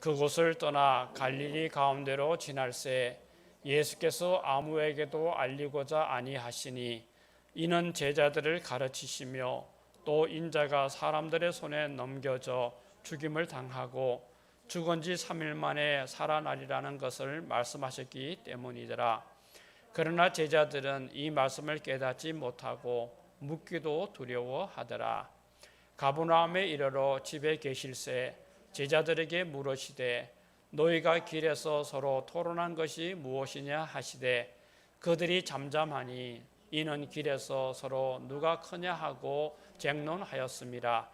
그곳을 떠나 갈릴리 가운데로 지날새 예수께서 아무에게도 알리고자 아니하시니 이는 제자들을 가르치시며 또 인자가 사람들의 손에 넘겨져 죽임을 당하고 죽은 지 3일 만에 살아나리라는 것을 말씀하셨기 때문이더라. 그러나 제자들은 이 말씀을 깨닫지 못하고 묻기도 두려워하더라. 가버나움에 이르러 집에 계실새 제자들에게 물으시되 너희가 길에서 서로 토론한 것이 무엇이냐 하시되 그들이 잠잠하니 이는 길에서 서로 누가 크냐 하고 쟁론하였습니다.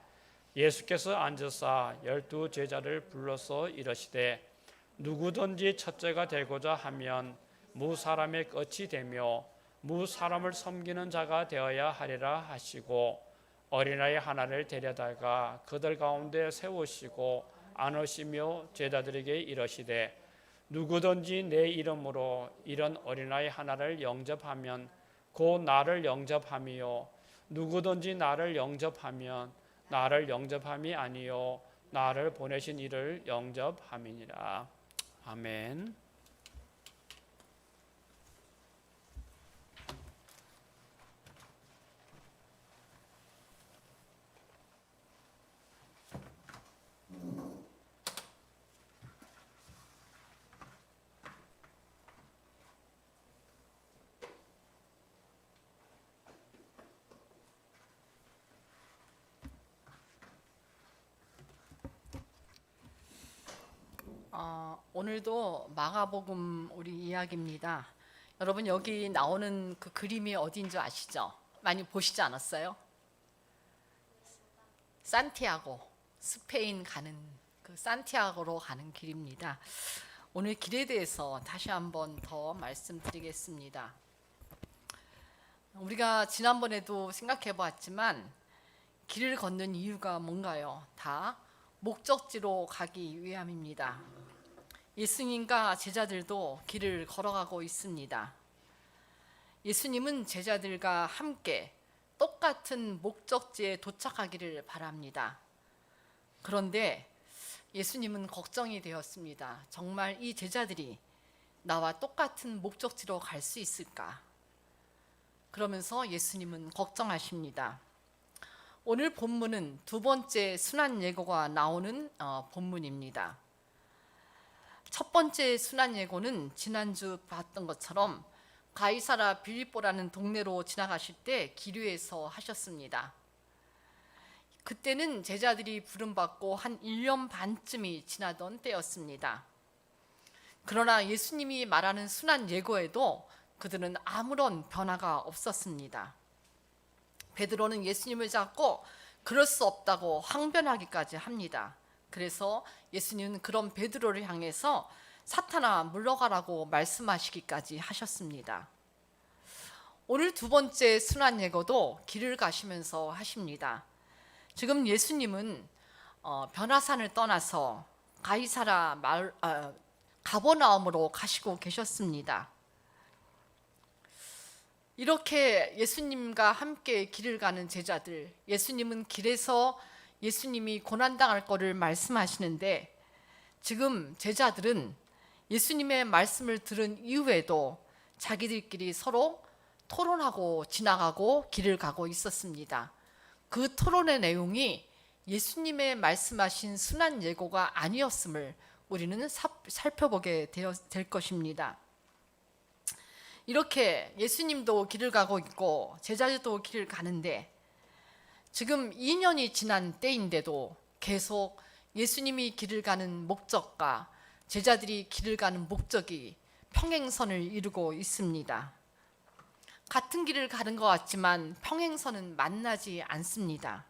예수께서 앉으사 12 제자를 불러서 이르시되 누구든지 첫째가 되고자 하면 무 사람의 끝이 되며 무 사람을 섬기는 자가 되어야 하리라 하시고 어린아이 하나를 데려다가 그들 가운데 세우시고 안으시며 제자들에게 이르시되 누구든지 내 이름으로 이런 어린아이 하나를 영접하면 곧 나를 영접함이요 누구든지 나를 영접하면 나를 영접함이 아니요 나를 보내신 이를 영접함이니라. 아멘. 오늘도 마가복음 우리 이야기입니다. 여러분 여기 나오는 그 그림이 어디인 줄 아시죠? 많이 보시지 않았어요? 산티아고, 스페인 가는 그 산티아고로 가는 길입니다. 오늘 길에 대해서 다시 한번 더 말씀드리겠습니다. 우리가 지난번에도 생각해 보았지만 길을 걷는 이유가 뭔가요? 다 목적지로 가기 위함입니다. 예수님과 제자들도 길을 걸어가고 있습니다. 예수님은 제자들과 함께 똑같은 목적지에 도착하기를 바랍니다. 그런데 예수님은 걱정이 되었습니다. 정말 이 제자들이 나와 똑같은 목적지로 갈 수 있을까? 그러면서 예수님은 걱정하십니다. 오늘 본문은 두 번째 순환 예고가 나오는 본문입니다. 첫 번째 순환 예고는 지난주 봤던 것처럼 가이사라 빌립보라는 동네로 지나가실 때 기류에서 하셨습니다. 그때는 제자들이 부름받고 한 1년 반쯤이 지나던 때였습니다. 그러나 예수님이 말하는 순환 예고에도 그들은 아무런 변화가 없었습니다. 베드로는 예수님을 잡고 그럴 수 없다고 항변하기까지 합니다. 그래서 예수님은 그런 베드로를 향해서 사탄아 물러가라고 말씀하시기까지 하셨습니다. 오늘 두 번째 순환 예고도 길을 가시면서 하십니다. 지금 예수님은 변화산을 떠나서 가버나움으로 가시고 계셨습니다. 이렇게 예수님과 함께 길을 가는 제자들, 예수님은 길에서 예수님이 고난당할 것을 말씀하시는데 지금 제자들은 예수님의 말씀을 들은 이후에도 자기들끼리 서로 토론하고 지나가고 길을 가고 있었습니다. 그 토론의 내용이 예수님의 말씀하신 순환 예고가 아니었음을 우리는 살펴보게 될 것입니다. 이렇게 예수님도 길을 가고 있고 제자들도 길을 가는데 지금 2년이 지난 때인데도 계속 예수님이 길을 가는 목적과 제자들이 길을 가는 목적이 평행선을 이루고 있습니다. 같은 길을 가는 것 같지만 평행선은 만나지 않습니다.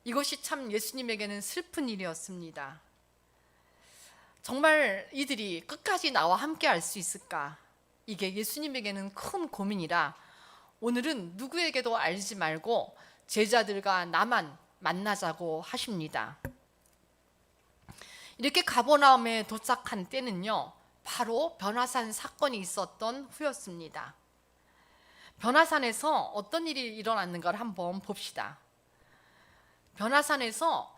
이것이 참 예수님에게는 슬픈 일이었습니다. 정말 이들이 끝까지 나와 함께 할 수 있을까? 이게 예수님에게는 큰 고민이라 오늘은 누구에게도 알지 말고 제자들과 나만 만나자고 하십니다. 이렇게 가버나움에 도착한 때는요, 바로 변화산 사건이 있었던 후였습니다. 변화산에서 어떤 일이 일어났는가를 한번 봅시다. 변화산에서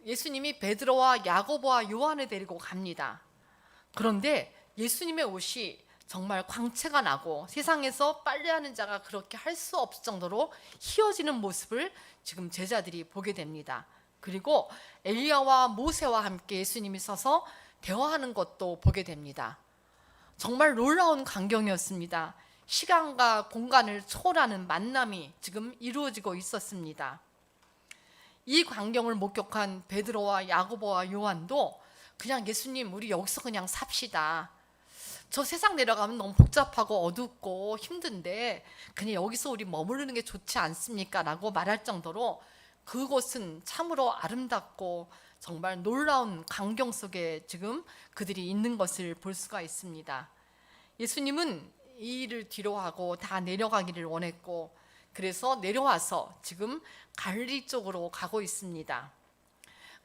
예수님이 베드로와 야고보와 요한을 데리고 갑니다. 그런데 예수님의 옷이 정말 광채가 나고 세상에서 빨래하는 자가 그렇게 할 수 없을 정도로 휘어지는 모습을 지금 제자들이 보게 됩니다. 그리고 엘리야와 모세와 함께 예수님이 서서 대화하는 것도 보게 됩니다. 정말 놀라운 광경이었습니다. 시간과 공간을 초월하는 만남이 지금 이루어지고 있었습니다. 이 광경을 목격한 베드로와 야고보와 요한도 그냥 예수님 우리 여기서 그냥 삽시다. 저 세상 내려가면 너무 복잡하고 어둡고 힘든데 그냥 여기서 우리 머무르는 게 좋지 않습니까? 라고 말할 정도로 그곳은 참으로 아름답고 정말 놀라운 광경 속에 지금 그들이 있는 것을 볼 수가 있습니다. 예수님은 이 일을 뒤로하고 다 내려가기를 원했고 그래서 내려와서 지금 갈릴리 쪽으로 가고 있습니다.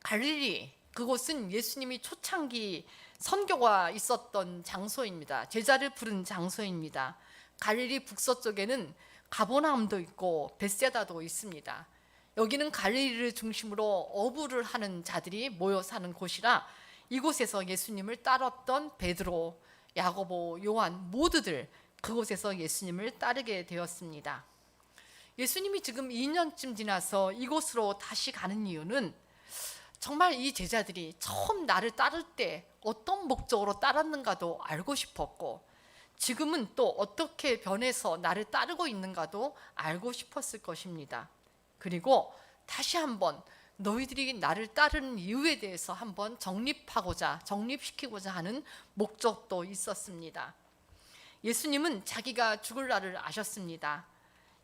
갈릴리, 그곳은 예수님이 초창기 선교가 있었던 장소입니다. 제자를 부른 장소입니다. 갈릴리 북서쪽에는 가버나움도 있고 벳세다도 있습니다. 여기는 갈릴리를 중심으로 어부를 하는 자들이 모여 사는 곳이라 이곳에서 예수님을 따랐던 베드로, 야고보, 요한 모두들 그곳에서 예수님을 따르게 되었습니다. 예수님이 지금 2년쯤 지나서 이곳으로 다시 가는 이유는 정말 이 제자들이 처음 나를 따를 때 어떤 목적으로 따랐는가도 알고 싶었고 지금은 또 어떻게 변해서 나를 따르고 있는가도 알고 싶었을 것입니다. 그리고 다시 한번 너희들이 나를 따르는 이유에 대해서 한번 정립시키고자 하는 목적도 있었습니다. 예수님은 자기가 죽을 날을 아셨습니다.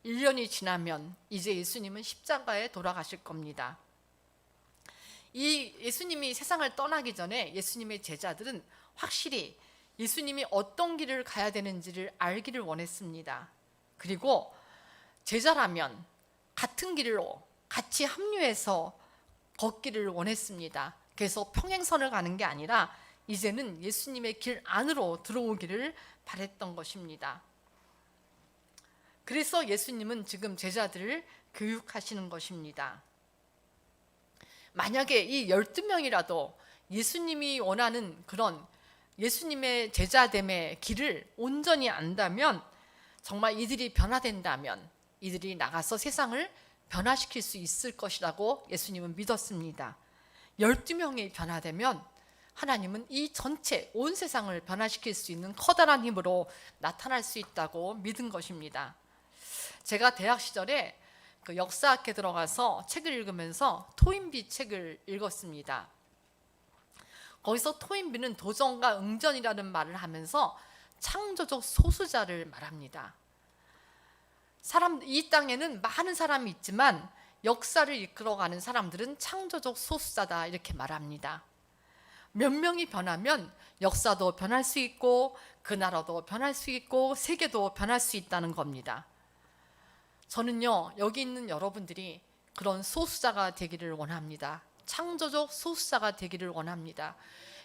1년이 지나면 이제 예수님은 십자가에 돌아가실 겁니다. 이 예수님이 세상을 떠나기 전에 예수님의 제자들은 확실히 예수님이 어떤 길을 가야 되는지를 알기를 원했습니다. 그리고 제자라면 같은 길로 같이 합류해서 걷기를 원했습니다. 그래서 평행선을 가는 게 아니라 이제는 예수님의 길 안으로 들어오기를 바랬던 것입니다. 그래서 예수님은 지금 제자들을 교육하시는 것입니다. 만약에 이 12명이라도 예수님이 원하는 그런 예수님의 제자됨의 길을 온전히 안다면 정말 이들이 변화된다면 이들이 나가서 세상을 변화시킬 수 있을 것이라고 예수님은 믿었습니다. 12명이 변화되면 하나님은 이 전체 온 세상을 변화시킬 수 있는 커다란 힘으로 나타날 수 있다고 믿은 것입니다. 제가 대학 시절에 그 역사학에 들어가서 책을 읽으면서 토인비 책을 읽었습니다. 거기서 토인비는 도전과 응전이라는 말을 하면서 창조적 소수자를 말합니다. 이 땅에는 많은 사람이 있지만 역사를 이끌어가는 사람들은 창조적 소수자다 이렇게 말합니다. 몇 명이 변하면 역사도 변할 수 있고 그 나라도 변할 수 있고 세계도 변할 수 있다는 겁니다. 저는요 여기 있는 여러분들이 그런 소수자가 되기를 원합니다. 창조적 소수자가 되기를 원합니다.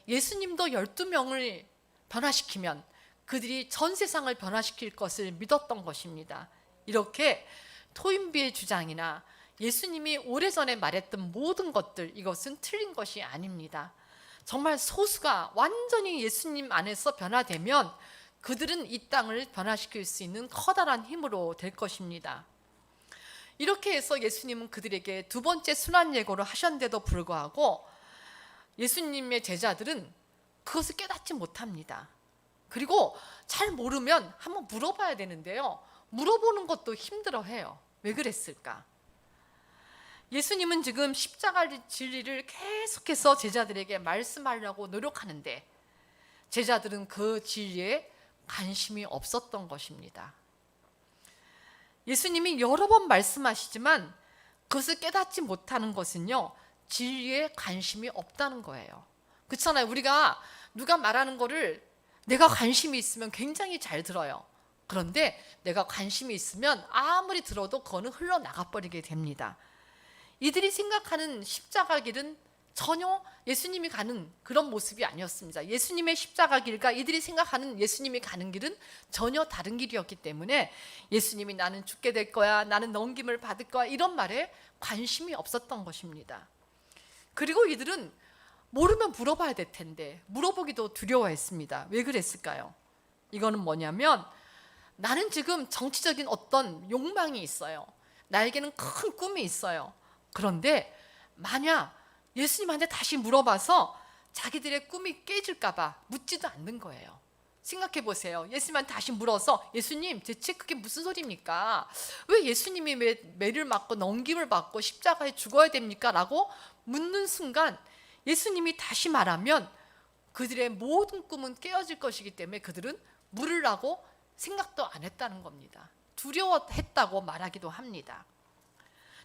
예수님도 12명을 변화시키면 그들이 전 세상을 변화시킬 것을 믿었던 것입니다. 이렇게 토인비의 주장이나 예수님이 오래전에 말했던 모든 것들 이것은 틀린 것이 아닙니다. 정말 소수가 완전히 예수님 안에서 변화되면 그들은 이 땅을 변화시킬 수 있는 커다란 힘으로 될 것입니다. 이렇게 해서 예수님은 그들에게 두 번째 순환 예고를 하셨는데도 불구하고 예수님의 제자들은 그것을 깨닫지 못합니다. 그리고 잘 모르면 한번 물어봐야 되는데요. 물어보는 것도 힘들어해요. 왜 그랬을까? 예수님은 지금 십자가 진리를 계속해서 제자들에게 말씀하려고 노력하는데 제자들은 그 진리에 관심이 없었던 것입니다. 예수님이 여러 번 말씀하시지만 그것을 깨닫지 못하는 것은요, 진리에 관심이 없다는 거예요. 그렇잖아요. 우리가 누가 말하는 거를 내가 관심이 있으면 굉장히 잘 들어요. 그런데 내가 관심이 있으면 아무리 들어도 그거는 흘러나가 버리게 됩니다. 이들이 생각하는 십자가 길은 전혀 예수님이 가는 그런 모습이 아니었습니다. 예수님의 십자가 길과 이들이 생각하는 예수님이 가는 길은 전혀 다른 길이었기 때문에 예수님이 나는 죽게 될 거야, 나는 넘김을 받을 거야 이런 말에 관심이 없었던 것입니다. 그리고 이들은 모르면 물어봐야 될 텐데 물어보기도 두려워했습니다. 왜 그랬을까요? 이거는 뭐냐면 나는 지금 정치적인 어떤 욕망이 있어요. 나에게는 큰 꿈이 있어요. 그런데 만약 예수님한테 다시 물어봐서 자기들의 꿈이 깨질까 봐 묻지도 않는 거예요. 생각해 보세요. 예수님한테 다시 물어서 예수님 대체 그게 무슨 소리입니까? 왜 예수님이 왜 매를 맞고 넘김을 받고 십자가에 죽어야 됩니까? 라고 묻는 순간 예수님이 다시 말하면 그들의 모든 꿈은 깨어질 것이기 때문에 그들은 물으라고 생각도 안 했다는 겁니다. 두려워했다고 말하기도 합니다.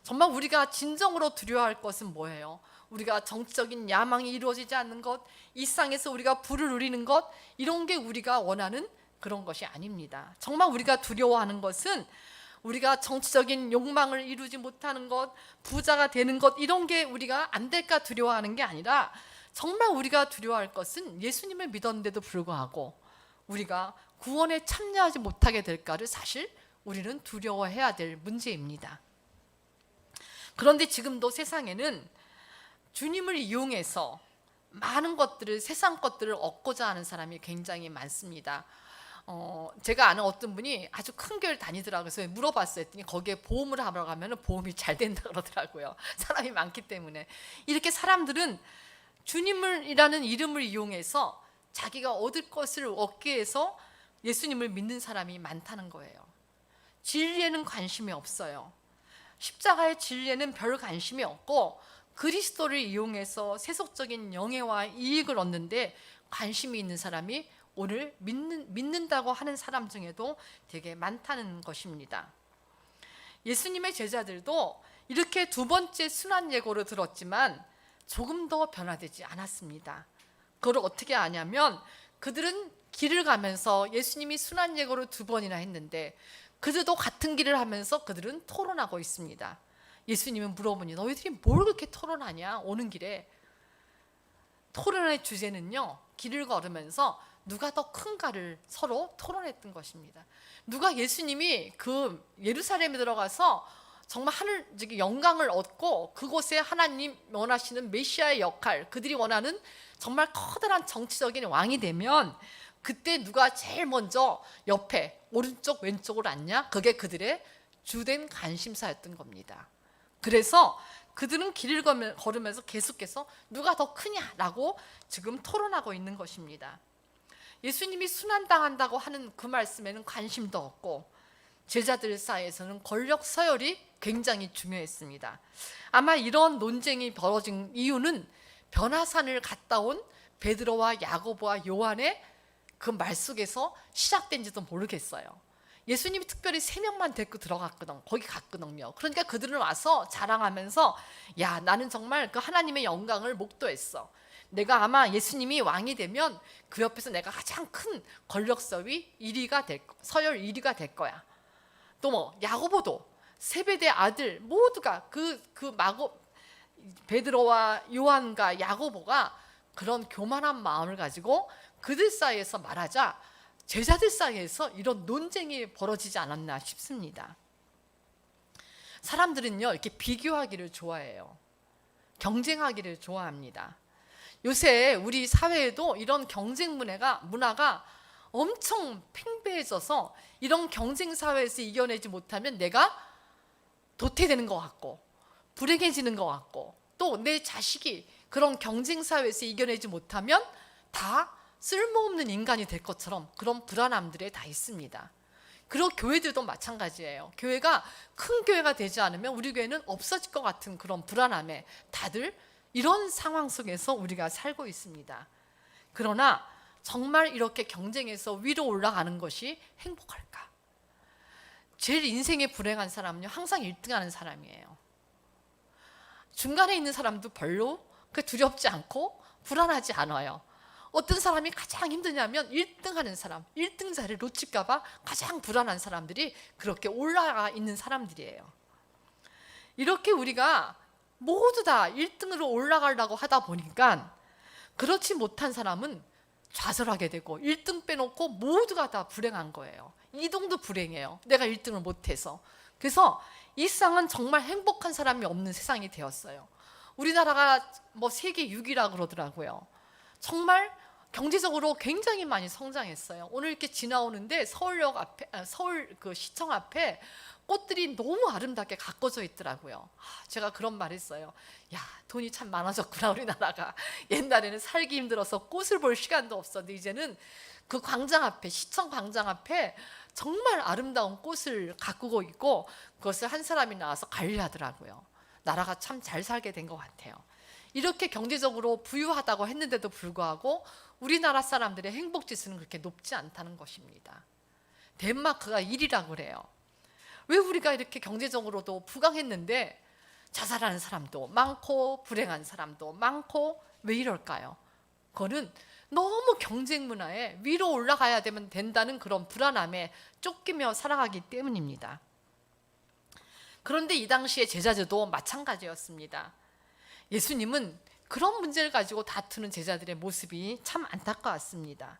정말 우리가 진정으로 두려워할 것은 뭐예요? 우리가 정치적인 야망이 이루어지지 않는 것, 일상에서 우리가 부를 누리는 것, 이런 게 우리가 원하는 그런 것이 아닙니다. 정말 우리가 두려워하는 것은 우리가 정치적인 욕망을 이루지 못하는 것, 부자가 되는 것, 이런 게 우리가 안 될까 두려워하는 게 아니라 정말 우리가 두려워할 것은 예수님을 믿었는데도 불구하고 우리가 구원에 참여하지 못하게 될까를 사실 우리는 두려워해야 될 문제입니다. 그런데 지금도 세상에는 주님을 이용해서 많은 것들을, 세상 것들을 얻고자 하는 사람이 굉장히 많습니다. 제가 아는 어떤 분이 아주 큰 교회를 다니더라고요. 그래서 물어봤어요. 했더니 거기에 보험을 하러 가면 보험이 잘 된다 그러더라고요. 사람이 많기 때문에. 이렇게 사람들은 주님이라는 이름을 이용해서 자기가 얻을 것을 얻기 위해서 예수님을 믿는 사람이 많다는 거예요. 진리에는 관심이 없어요. 십자가의 진리에는 별 관심이 없고 그리스도를 이용해서 세속적인 영예와 이익을 얻는데 관심이 있는 사람이 오늘 믿는다고 하는 사람 중에도 되게 많다는 것입니다. 예수님의 제자들도 이렇게 두 번째 순환 예고를 들었지만 조금 더 변화되지 않았습니다. 그걸 어떻게 아냐면 그들은 길을 가면서 예수님이 순환 예고를 두 번이나 했는데 그들도 같은 길을 하면서 그들은 토론하고 있습니다. 예수님은 물어보니 너희들이 뭘 그렇게 토론하냐? 오는 길에. 토론의 주제는요, 길을 걸으면서 누가 더 큰가를 서로 토론했던 것입니다. 누가 예수님이 그 예루살렘에 들어가서 정말 하늘 영광을 얻고 그곳에 하나님 원하시는 메시아의 역할, 그들이 원하는 정말 커다란 정치적인 왕이 되면 그때 누가 제일 먼저 옆에 오른쪽 왼쪽으로 앉냐? 그게 그들의 주된 관심사였던 겁니다. 그래서 그들은 길을 걸으면서 계속해서 누가 더 크냐라고 지금 토론하고 있는 것입니다. 예수님이 순환당한다고 하는 그 말씀에는 관심도 없고 제자들 사이에서는 권력 서열이 굉장히 중요했습니다. 아마 이런 논쟁이 벌어진 이유는 변화산을 갔다 온 베드로와 야고보와 요한의 그 말 속에서 시작된지도 모르겠어요. 예수님이 특별히 3명만 데리고 들어갔거든. 거기 갔거든요. 그러니까 그들은 와서 자랑하면서 야, 나는 정말 그 하나님의 영광을 목도했어. 내가 아마 예수님이 왕이 되면 그 옆에서 내가 가장 큰 권력 서열 1위가 될 거야. 또 뭐 야고보도 세베대 아들 모두가 베드로와 요한과 야고보가 그런 교만한 마음을 가지고 그들 사이에서 말하자 제자들 사이에서 이런 논쟁이 벌어지지 않았나 싶습니다. 사람들은요, 이렇게 비교하기를 좋아해요. 경쟁하기를 좋아합니다. 요새 우리 사회에도 이런 경쟁 문화가 엄청 팽배해져서 이런 경쟁 사회에서 이겨내지 못하면 내가 도태되는 것 같고 불행해지는 것 같고 또 내 자식이 그런 경쟁 사회에서 이겨내지 못하면 다 쓸모없는 인간이 될 것처럼 그런 불안함들에 다 있습니다. 그리고 교회들도 마찬가지예요. 교회가 큰 교회가 되지 않으면 우리 교회는 없어질 것 같은 그런 불안함에 다들 이런 상황 속에서 우리가 살고 있습니다. 그러나 정말 이렇게 경쟁에서 위로 올라가는 것이 행복할까? 제일 인생에 불행한 사람은요, 항상 1등하는 사람이에요. 중간에 있는 사람도 별로 두렵지 않고 불안하지 않아요. 어떤 사람이 가장 힘드냐면 1등하는 사람, 1등 자리를 놓칠까 봐 가장 불안한 사람들이 그렇게 올라가 있는 사람들이에요. 이렇게 우리가 모두 다 1등으로 올라가려고 하다 보니까 그렇지 못한 사람은 좌절하게 되고 1등 빼놓고 모두가 다 불행한 거예요. 2등도 불행해요. 내가 1등을 못해서. 그래서 이 세상은 정말 행복한 사람이 없는 세상이 되었어요. 우리나라가 뭐 세계 6위라 그러더라고요. 정말 경제적으로 굉장히 많이 성장했어요. 오늘 이렇게 지나오는데 서울역 앞에, 서울 그 시청 앞에 꽃들이 너무 아름답게 가꿔져 있더라고요. 제가 그런 말 했어요. 야, 돈이 참 많아졌구나, 우리나라가. 옛날에는 살기 힘들어서 꽃을 볼 시간도 없었는데 이제는 그 광장 앞에, 시청 광장 앞에 정말 아름다운 꽃을 가꾸고 있고 그것을 한 사람이 나와서 관리하더라고요. 나라가 참 잘 살게 된 것 같아요. 이렇게 경제적으로 부유하다고 했는데도 불구하고 우리나라 사람들의 행복지수는 그렇게 높지 않다는 것입니다. 덴마크가 1위라고 그래요. 왜 우리가 이렇게 경제적으로도 부강했는데 자살하는 사람도 많고 불행한 사람도 많고 왜 이럴까요? 그거는 너무 경쟁 문화에 위로 올라가야 되면 된다는 그런 불안함에 쫓기며 살아가기 때문입니다. 그런데 이 당시에 제자들도 마찬가지였습니다. 예수님은 그런 문제를 가지고 다투는 제자들의 모습이 참 안타까웠습니다.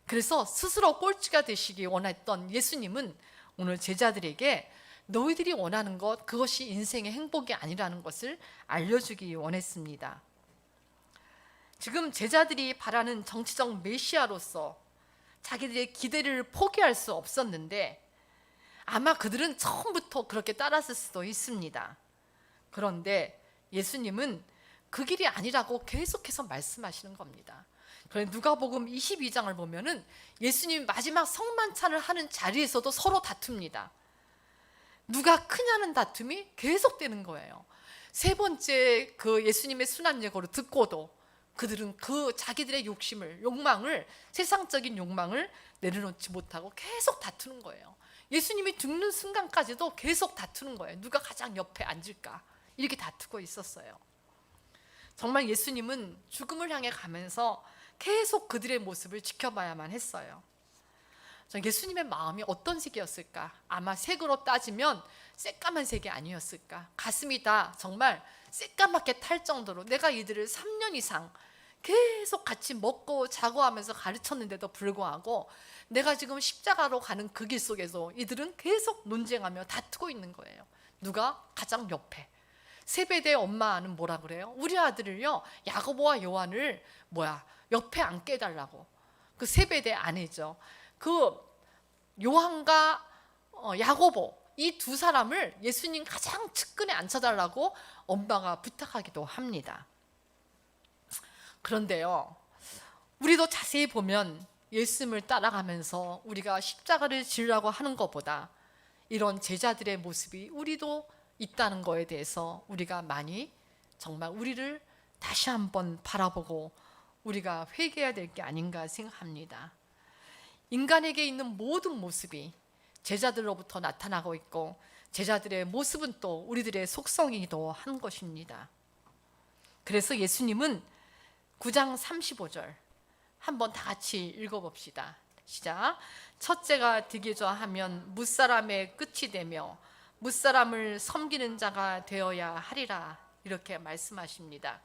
그래서 스스로 꼴찌가 되시기 원했던 예수님은 오늘 제자들에게 너희들이 원하는 것, 그것이 인생의 행복이 아니라는 것을 알려주기 원했습니다. 지금 제자들이 바라는 정치적 메시아로서 자기들의 기대를 포기할 수 없었는데 아마 그들은 처음부터 그렇게 따랐을 수도 있습니다. 그런데 예수님은 그 길이 아니라고 계속해서 말씀하시는 겁니다. 그런데 누가복음 22장을 보면은 예수님이 마지막 성만찬을 하는 자리에서도 서로 다툽니다. 누가 크냐는 다툼이 계속되는 거예요. 세 번째 그 예수님의 순환 예고를 듣고도 그들은 그 자기들의 욕망을, 세상적인 욕망을 내려놓지 못하고 계속 다투는 거예요. 예수님이 죽는 순간까지도 계속 다투는 거예요. 누가 가장 옆에 앉을까? 이렇게 다투고 있었어요. 정말 예수님은 죽음을 향해 가면서 계속 그들의 모습을 지켜봐야만 했어요. 예수님의 마음이 어떤 색이었을까? 아마 색으로 따지면 새까만 색이 아니었을까? 가슴이 다 정말 새까맣게 탈 정도로 내가 이들을 3년 이상 계속 같이 먹고 자고 하면서 가르쳤는데도 불구하고 내가 지금 십자가로 가는 그 길 속에서 이들은 계속 논쟁하며 다투고 있는 거예요. 누가 가장 옆에. 세베대 엄마는 뭐라 그래요? 우리 아들을요, 야고보와 요한을 옆에 앉게 해달라고. 그 세베대 아내죠. 그 요한과 야고보 이 두 사람을 예수님 가장 측근에 앉혀달라고 엄마가 부탁하기도 합니다. 그런데요, 우리도 자세히 보면 예수님을 따라가면서 우리가 십자가를 지으려고 하는 것보다 이런 제자들의 모습이 우리도 있다는 거에 대해서 우리가 많이 정말 우리를 다시 한번 바라보고 우리가 회개해야 될 게 아닌가 생각합니다. 인간에게 있는 모든 모습이 제자들로부터 나타나고 있고 제자들의 모습은 또 우리들의 속성이기도 한 것입니다. 그래서 예수님은 9장 35절 한번 다 같이 읽어봅시다. 시작. 첫째가 득이자 하면 무사람의 끝이 되며 무사람을 섬기는 자가 되어야 하리라. 이렇게 말씀하십니다.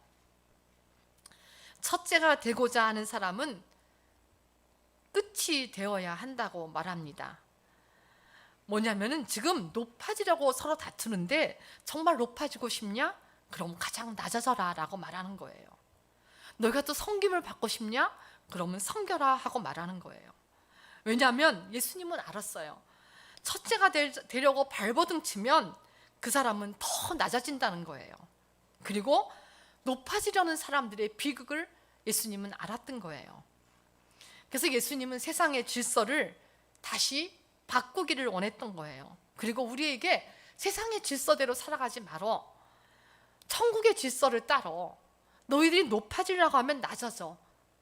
첫째가 되고자 하는 사람은 끝이 되어야 한다고 말합니다. 뭐냐면은 지금 높아지려고 서로 다투는데 정말 높아지고 싶냐? 그럼 가장 낮아져라 라고 말하는 거예요. 너희가 또 섬김을 받고 싶냐? 그러면 섬겨라 하고 말하는 거예요. 왜냐하면 예수님은 알았어요. 첫째가 되려고 발버둥 치면 그 사람은 더 낮아진다는 거예요. 그리고 높아지려는 사람들의 비극을 예수님은 알았던 거예요. 그래서 예수님은 세상의 질서를 다시 바꾸기를 원했던 거예요. 그리고 우리에게 세상의 질서대로 살아가지 말어. 천국의 질서를 따러. 너희들이 높아지려고 하면 낮아져.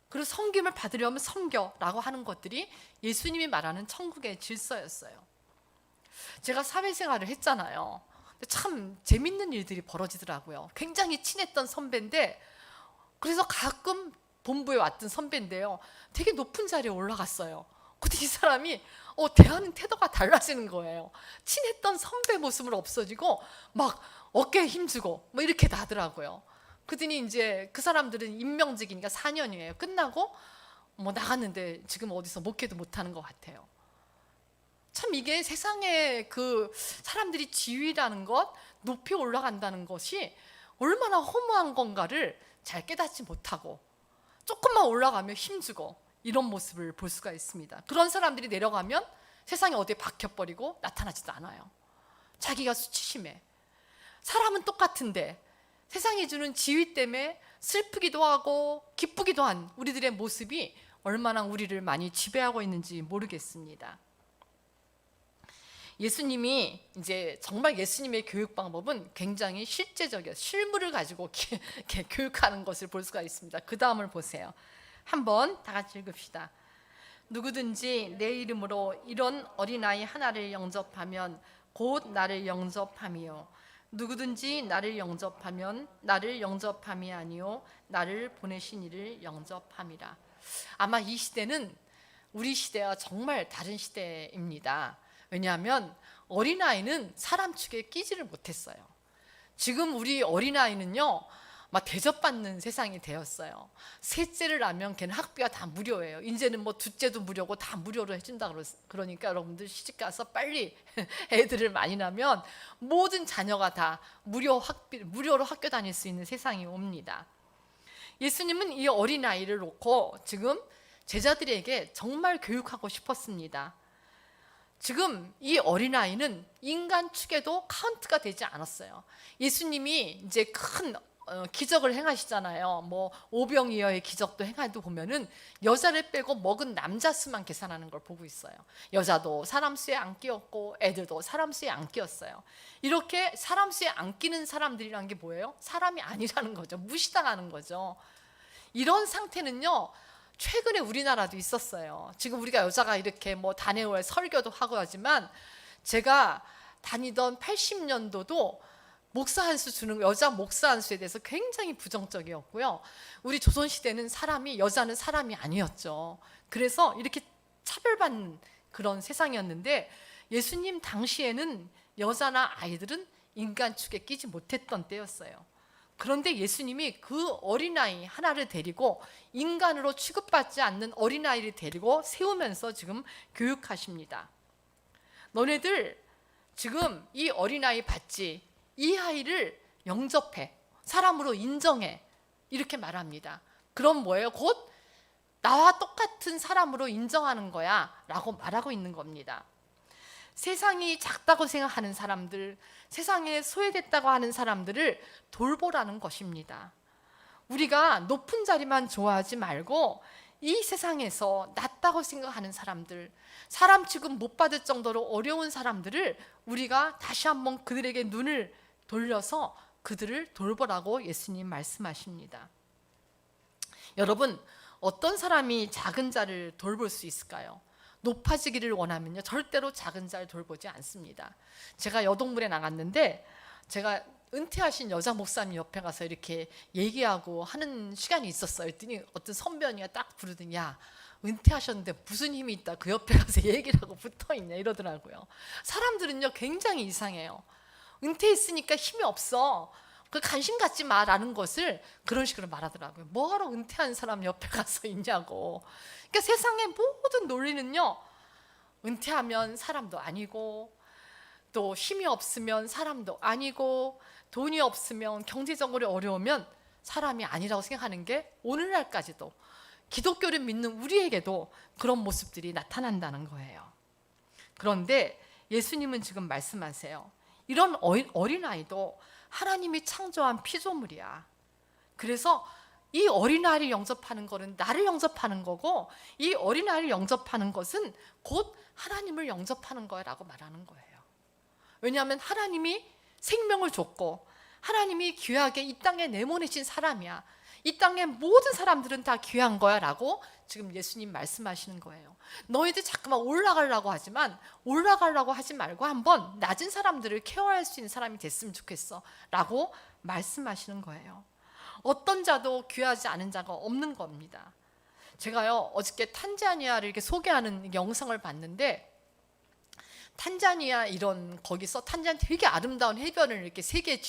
그리고 섬김을 받으려면 섬겨라고 하는 것들이 예수님이 말하는 천국의 질서였어요. 제가 사회생활을 했잖아요. 근데 참 재밌는 일들이 벌어지더라고요. 굉장히 친했던 선배인데 그래서 가끔 본부에 왔던 선배인데요. 되게 높은 자리에 올라갔어요. 근데 이 사람이 대하는 태도가 달라지는 거예요. 친했던 선배 모습은 없어지고 막 어깨에 힘주고 뭐 이렇게 나더라고요. 그러더니 이제 그 사람들은 임명직이니까 4년이에요. 끝나고 뭐 나갔는데 지금 어디서 목회도 못하는 것 같아요. 참 이게 세상에 그 사람들이 지위라는 것, 높이 올라간다는 것이 얼마나 허무한 건가를 잘 깨닫지 못하고 조금만 올라가면 힘주고 이런 모습을 볼 수가 있습니다. 그런 사람들이 내려가면 세상에 어디에 박혀버리고 나타나지도 않아요. 자기가 수치심에. 사람은 똑같은데 세상이 주는 지위 때문에 슬프기도 하고 기쁘기도 한 우리들의 모습이 얼마나 우리를 많이 지배하고 있는지 모르겠습니다. 예수님이 이제 정말 예수님의 교육 방법은 굉장히 실제적이에요. 실물을 가지고 교육하는 것을 볼 수가 있습니다. 그 다음을 보세요. 한번 다 같이 읽읍시다. 누구든지 내 이름으로 이런 어린아이 하나를 영접하면 곧 나를 영접함이요. 누구든지 나를 영접하면 나를 영접함이 아니요 나를 보내신 이를 영접함이라. 아마 이 시대는 우리 시대와 정말 다른 시대입니다. 왜냐하면 어린아이는 사람 축에 끼지를 못했어요. 지금 우리 어린아이는요 막 대접받는 세상이 되었어요. 셋째를 낳으면 걔는 학비가 다 무료예요. 이제는 뭐 둘째도 무료고 다 무료로 해준다 그러니까 여러분들 시집가서 빨리 애들을 많이 낳으면 모든 자녀가 다 무료로 학교 다닐 수 있는 세상이 옵니다. 예수님은 이 어린아이를 놓고 지금 제자들에게 정말 교육하고 싶었습니다. 지금 이 어린아이는 인간 축에도 카운트가 되지 않았어요. 예수님이 이제 큰 기적을 행하시잖아요. 뭐 오병이어의 기적도 행하도 보면은 여자를 빼고 먹은 남자 수만 계산하는 걸 보고 있어요. 여자도 사람 수에 안 끼었고 애들도 사람 수에 안 끼었어요. 이렇게 사람 수에 안 끼는 사람들이란 게 뭐예요? 사람이 아니라는 거죠. 무시당하는 거죠. 이런 상태는요 최근에 우리나라도 있었어요. 지금 우리가 여자가 이렇게 뭐 단회월 설교도 하고 하지만 제가 다니던 80년도도 목사 한 수 주는 여자 목사 한 수에 대해서 굉장히 부정적이었고요. 우리 조선시대는 여자는 사람이 아니었죠. 그래서 이렇게 차별받는 그런 세상이었는데 예수님 당시에는 여자나 아이들은 인간 축에 끼지 못했던 때였어요. 그런데 예수님이 그 어린아이 하나를 데리고 인간으로 취급받지 않는 어린아이를 데리고 세우면서 지금 교육하십니다. 너네들 지금 이 어린아이 봤지? 이 아이를 영접해. 사람으로 인정해. 이렇게 말합니다. 그럼 뭐예요? 곧 나와 똑같은 사람으로 인정하는 거야 라고 말하고 있는 겁니다. 세상이 작다고 생각하는 사람들, 세상에 소외됐다고 하는 사람들을 돌보라는 것입니다. 우리가 높은 자리만 좋아하지 말고 이 세상에서 낮다고 생각하는 사람들, 사람 취급 못 받을 정도로 어려운 사람들을 우리가 다시 한번 그들에게 눈을 돌려서 그들을 돌보라고 예수님 말씀하십니다. 여러분, 어떤 사람이 작은 자를 돌볼 수 있을까요? 높아지기를 원하면요 절대로 작은 자를 돌보지 않습니다. 제가 여동문에 나갔는데 제가 은퇴하신 여자 목사님 옆에 가서 이렇게 얘기하고 하는 시간이 있었어요. 그랬더니 어떤 선배 언니가 딱 부르더니 야 은퇴하셨는데 무슨 힘이 있다 그 옆에 가서 얘기를 하고 붙어있냐 이러더라고요. 사람들은요 굉장히 이상해요. 은퇴했으니까 힘이 없어. 그 관심 갖지 마라는 것을 그런 식으로 말하더라고요. 뭐하러 은퇴한 사람 옆에 가서 있냐고. 그러니까 세상의 모든 논리는요 은퇴하면 사람도 아니고 또 힘이 없으면 사람도 아니고 돈이 없으면 경제적으로 어려우면 사람이 아니라고 생각하는 게 오늘날까지도 기독교를 믿는 우리에게도 그런 모습들이 나타난다는 거예요. 그런데 예수님은 지금 말씀하세요. 이런 어린아이도 하나님이 창조한 피조물이야. 그래서 이 어린아이를 영접하는 것은 나를 영접하는 거고 이 어린아이를 영접하는 것은 곧 하나님을 영접하는 거라고 말하는 거예요. 왜냐하면 하나님이 생명을 줬고 하나님이 귀하게 이 땅에 내보내신 사람이야. 이 땅의 모든 사람들은 다 귀한 거야 라고 지금 예수님 말씀하시는 거예요. 너희들 자꾸만 올라가려고 하지 말고 한번 낮은 사람들을 케어할 수 있는 사람이 됐으면 좋겠어 라고 말씀하시는 거예요. 어떤 자도 귀하지 않은 자가 없는 겁니다. 제가요 어저께 탄자니아를 이렇게 소개하는 영상을 봤는데 탄자니아 거기서 탄자니아 되게 아름다운 해변을 이렇게 세계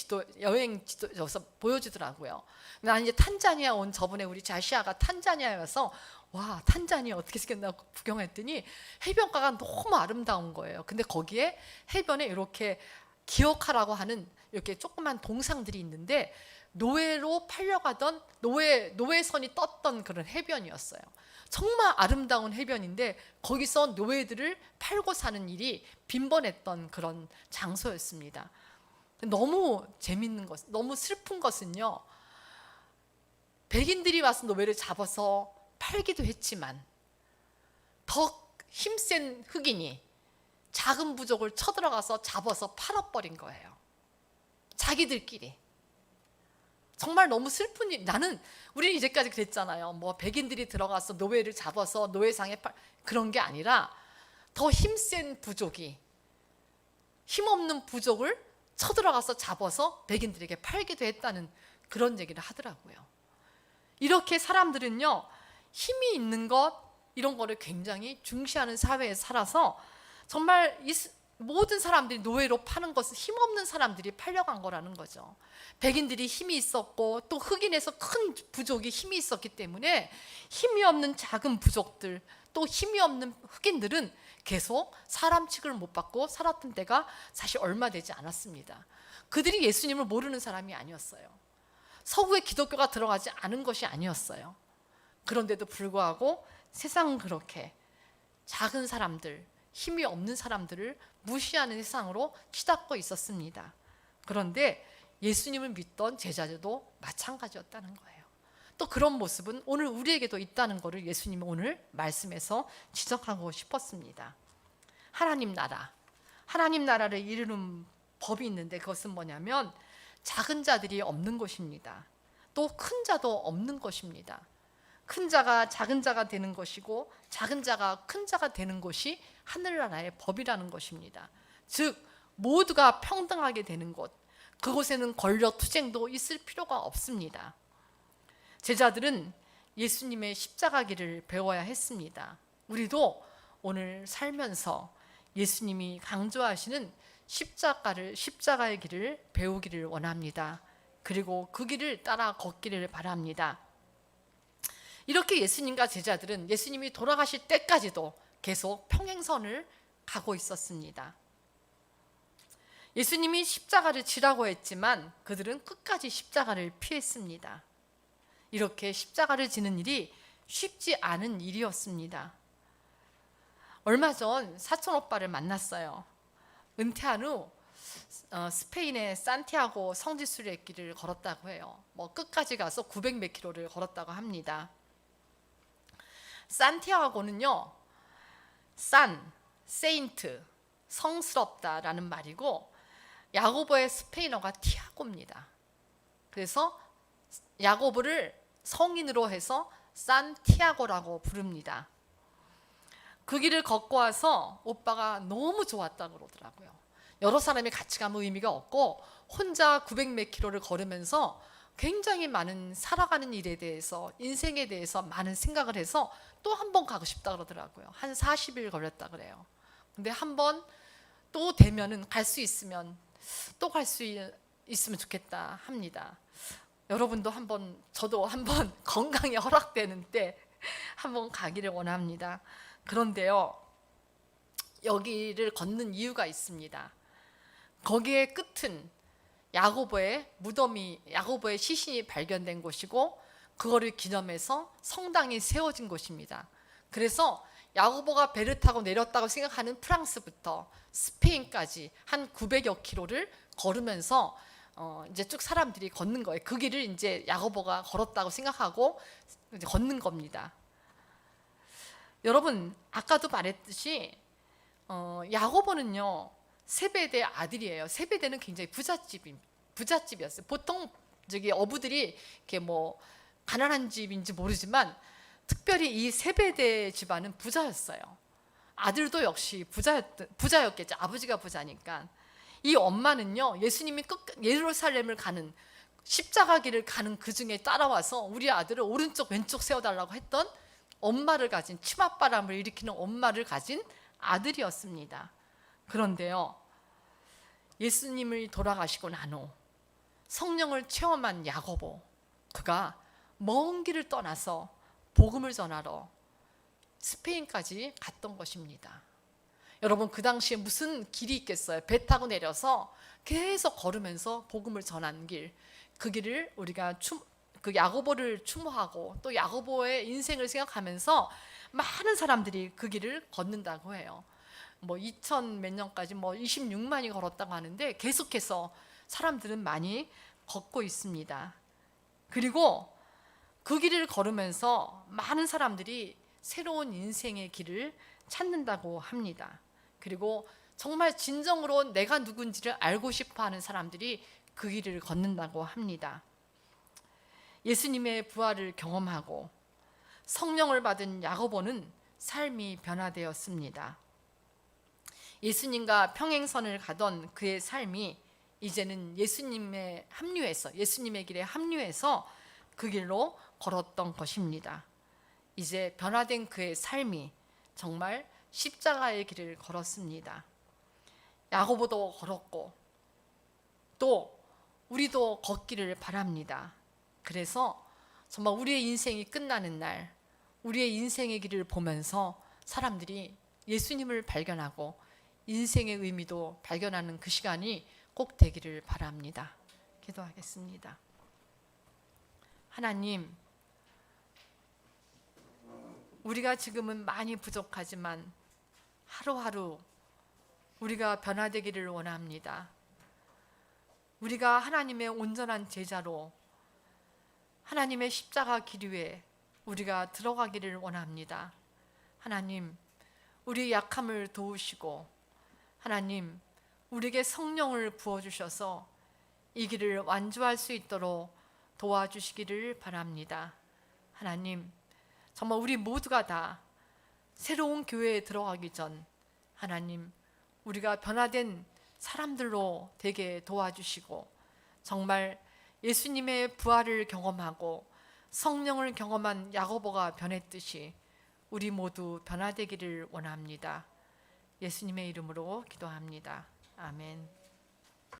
여행 지도에서 보여주더라고요. 난 이제 탄자니아 온 저번에 우리 자시아가 탄자니아에 와서 와 탄자니아 어떻게 생겼나 구경했더니 해변가가 너무 아름다운 거예요. 근데 거기에 해변에 이렇게 기억하라고 하는 이렇게 조그만 동상들이 있는데 노예로 팔려가던 노예선이 떴던 그런 해변이었어요. 정말 아름다운 해변인데 거기서 노예들을 팔고 사는 일이 빈번했던 그런 장소였습니다. 너무 재밌는 것, 너무 슬픈 것은요, 백인들이 와서 노예를 잡아서 팔기도 했지만 더 힘센 흑인이 작은 부족을 쳐들어가서 잡아서 팔아버린 거예요. 자기들끼리. 정말 너무 슬픈 일. 나는 우리는 이제까지 그랬잖아요. 뭐 백인들이 들어가서 노예를 잡아서 노예상에 그런 게 아니라 더 힘센 부족이 힘없는 부족을 쳐들어가서 잡아서 백인들에게 팔기도 했다는 그런 얘기를 하더라고요. 이렇게 사람들은요, 힘이 있는 것 이런 거를 굉장히 중시하는 사회에 살아서 정말 모든 사람들이 노예로 파는 것은 힘없는 사람들이 팔려간 거라는 거죠. 백인들이 힘이 있었고 또 흑인에서 큰 부족이 힘이 있었기 때문에 힘이 없는 작은 부족들, 또 힘이 없는 흑인들은 계속 사람 취급을 못 받고 살았던 때가 사실 얼마 되지 않았습니다. 그들이 예수님을 모르는 사람이 아니었어요. 서구에 기독교가 들어가지 않은 것이 아니었어요. 그런데도 불구하고 세상은 그렇게 작은 사람들, 힘이 없는 사람들을 무시하는 세상으로 치닫고 있었습니다. 그런데 예수님을 믿던 제자들도 마찬가지였다는 거예요. 또 그런 모습은 오늘 우리에게도 있다는 것을 예수님이 오늘 말씀에서 지적하고 싶었습니다. 하나님 나라를 이루는 법이 있는데 그것은 뭐냐면 작은 자들이 없는 것입니다. 또 큰 자도 없는 것입니다. 큰 자가 작은 자가 되는 것이고 작은 자가 큰 자가 되는 것이 하늘나라의 법이라는 것입니다. 즉 모두가 평등하게 되는 곳, 그곳에는 권력 투쟁도 있을 필요가 없습니다. 제자들은 예수님의 십자가길을 배워야 했습니다. 우리도 오늘 살면서 예수님이 강조하시는 십자가의 길을 배우기를 원합니다. 그리고 그 길을 따라 걷기를 바랍니다. 이렇게 예수님과 제자들은 예수님이 돌아가실 때까지도 계속 평행선을 가고 있었습니다. 예수님이 십자가를 지라고 했지만 그들은 끝까지 십자가를 피했습니다. 이렇게 십자가를 지는 일이 쉽지 않은 일이었습니다. 얼마 전 사촌 오빠를 만났어요. 은퇴한 후 스페인의 산티아고 성지순례길을 걸었다고 해요. 뭐 끝까지 가서 900 몇 킬로를 걸었다고 합니다. 산티아고는요, 세인트, 성스럽다라는 말이고 야고보의 스페인어가 티아고입니다. 그래서 야고보를 성인으로 해서 산티아고라고 부릅니다. 그 길을 걷고 와서 오빠가 너무 좋았다고 그러더라고요. 여러 사람이 같이 가면 의미가 없고 혼자 900 몇 킬로를 걸으면서 굉장히 많은 살아가는 일에 대해서, 인생에 대해서 많은 생각을 해서 또 한 번 가고 싶다 그러더라고요. 한 40일 걸렸다 그래요. 근데 한 번 또 되면은 갈 수 있으면 또 갈 수 있으면 좋겠다 합니다. 여러분도 한번, 저도 한번 건강이 허락되는 때 한번 가기를 원합니다. 그런데요, 여기를 걷는 이유가 있습니다. 거기에 끝은 야고보의 무덤이, 야고보의 시신이 발견된 곳이고 그거를 기념해서 성당이 세워진 곳입니다. 그래서 야고보가 배를 타고 내렸다고 생각하는 프랑스부터 스페인까지 한 900여 킬로를 걸으면서 이제 쭉 사람들이 걷는 거예요. 그 길을 이제 야고보가 걸었다고 생각하고 이제 걷는 겁니다. 여러분, 아까도 말했듯이 야고보는요, 세베대 아들이에요. 세베대는 굉장히 부잣집이었어요. 보통 저기 어부들이 이렇게 뭐 가난한 집인지 모르지만 특별히 이 세베대 집안은 부자였어요. 아들도 역시 부자였겠죠. 아버지가 부자니까. 이 엄마는요, 예수님이 예루살렘을 가는 십자가 길을 가는 그 중에 따라와서 우리 아들을 오른쪽 왼쪽 세워달라고 했던 엄마를 가진, 치맛바람을 일으키는 엄마를 가진 아들이었습니다. 그런데요, 예수님을 돌아가시고 난 후 성령을 체험한 야고보, 그가 먼 길을 떠나서 복음을 전하러 스페인까지 갔던 것입니다. 여러분, 그 당시에 무슨 길이 있겠어요? 배 타고 내려서 계속 걸으면서 복음을 전한 길, 그 길을 우리가 그 야고보를 추모하고 또 야고보의 인생을 생각하면서 많은 사람들이 그 길을 걷는다고 해요. 뭐 2000 몇 년까지 뭐 26만이 걸었다고 하는데 계속해서 사람들은 많이 걷고 있습니다. 그리고 그 길을 걸으면서 많은 사람들이 새로운 인생의 길을 찾는다고 합니다. 그리고 정말 진정으로 내가 누군지를 알고 싶어 하는 사람들이 그 길을 걷는다고 합니다. 예수님의 부활을 경험하고 성령을 받은 야고보는 삶이 변화되었습니다. 예수님과 평행선을 가던 그의 삶이 이제는 예수님의 길에 합류해서 그 길로 걸었던 것입니다. 이제 변화된 그의 삶이 정말 십자가의 길을 걸었습니다. 야고보도 걸었고 또 우리도 걷기를 바랍니다. 그래서 정말 우리의 인생이 끝나는 날, 우리의 인생의 길을 보면서 사람들이 예수님을 발견하고 인생의 의미도 발견하는 그 시간이 꼭 되기를 바랍니다. 기도하겠습니다. 하나님, 우리가 지금은 많이 부족하지만 하루하루 우리가 변화되기를 원합니다. 우리가 하나님의 온전한 제자로 하나님의 십자가 길 위에 우리가 들어가기를 원합니다. 하나님, 우리의 약함을 도우시고 하나님, 우리에게 성령을 부어주셔서 이 길을 완주할 수 있도록 도와주시기를 바랍니다. 하나님, 정말 우리 모두가 다 새로운 교회에 들어가기 전 하나님, 우리가 변화된 사람들로 되게 도와주시고 정말 예수님의 부활을 경험하고 성령을 경험한 야고보가 변했듯이 우리 모두 변화되기를 원합니다. 예수님의 이름으로 기도합니다. 아멘.